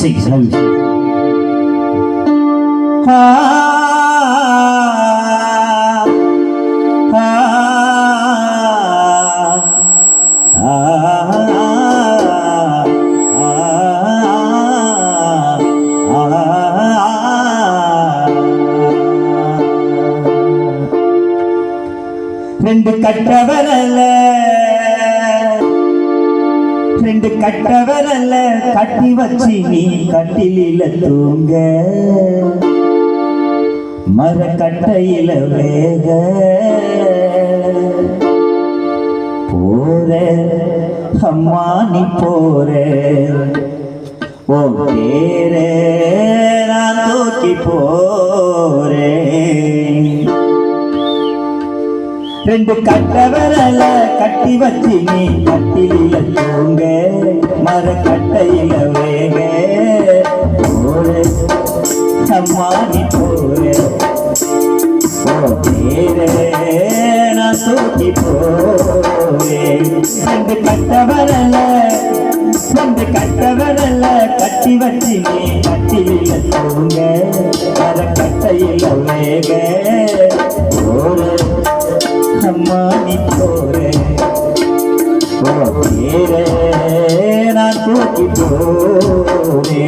Sing. ரெண்டு கட்டவரல்ல கட்டி வச்சி நீ கட்டிலில தூங்க மரக்கட்டையில வேக போற அம்மா நீ போற ஓ பேரே நான் தூக்கி போறேன். ரெண்டு கட்டவரல கட்டி வச்சி நீ கட்டிலில தூங்க மரக்கட்டையில வேக போற அம்மா நீ போற ஓ பேரே நான் தூக்கி போறேன். ரெண்டு கட்டவரல கட்டி வச்சி நீ கட்டிலில தூங்க மரக்கட்டையில வேக போற அம்மா நீ போறே ஓ பேரே நான் தூக்கி போறே.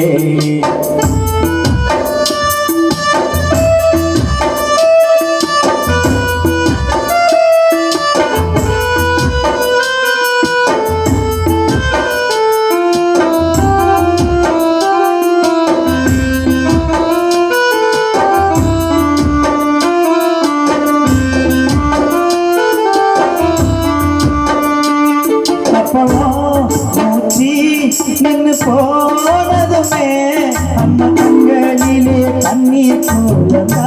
மூச்சி நின்று போனதுமே அம்மா கண்களிலே தண்ணீர் போலதா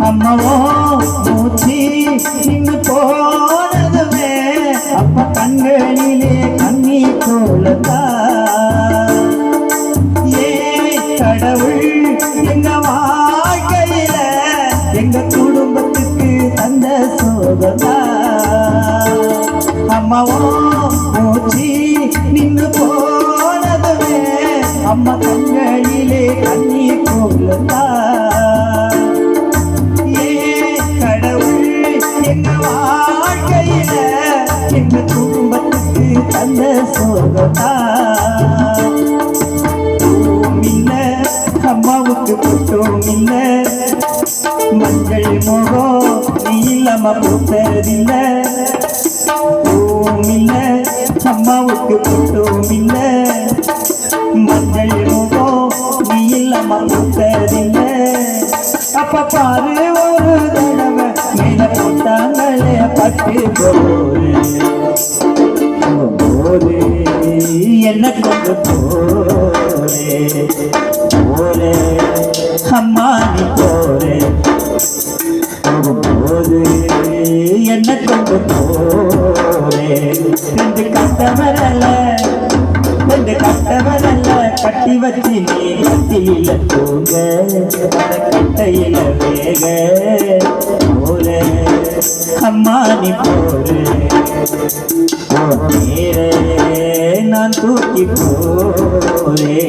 அம்மாவோ மூச்சி நின்று போனதுமே அப்ப கண்களிலே கண்ணீர் போலதா. ஏ கடவுள் எங்க வாழ்க்கையில எங்க குடும்பத்துக்கு தந்த சோதனா. அம்மாவோ மூச்சி நின்று போனதுமே அம்மா கண்களிலே கண்ணீர் போலதா. ஏ கடவுள் எங்க வாழ்க்கையில எங்க குடும்பத்துக்கு தந்த சோகத்தா. இல்ல அம்மாவுக்கு போட்டோம் இல்ல மஞ்சள் முகம் நீ இல்லாம போட்டதில்ல. இல்ல அம்மாவுக்கு போட்டோம் இல்ல மஞ்சள் முகம் நீ இல்லாம போட்டதில்ல. அப்ப பாரு ஒரு தடவை மேல போட்டாங்களே பட்டு போரே என்ன கொண்டு போரே அம்மா நீ போரே என்ன கொண்டு போரே. ரெண்டு கட்டவரல கட்டி வச்சி நீ கட்டிலில தூங்க கட்டையில வேக போல அம்மா நீ போரே ஓ பேரே நான் தூக்கி போரே.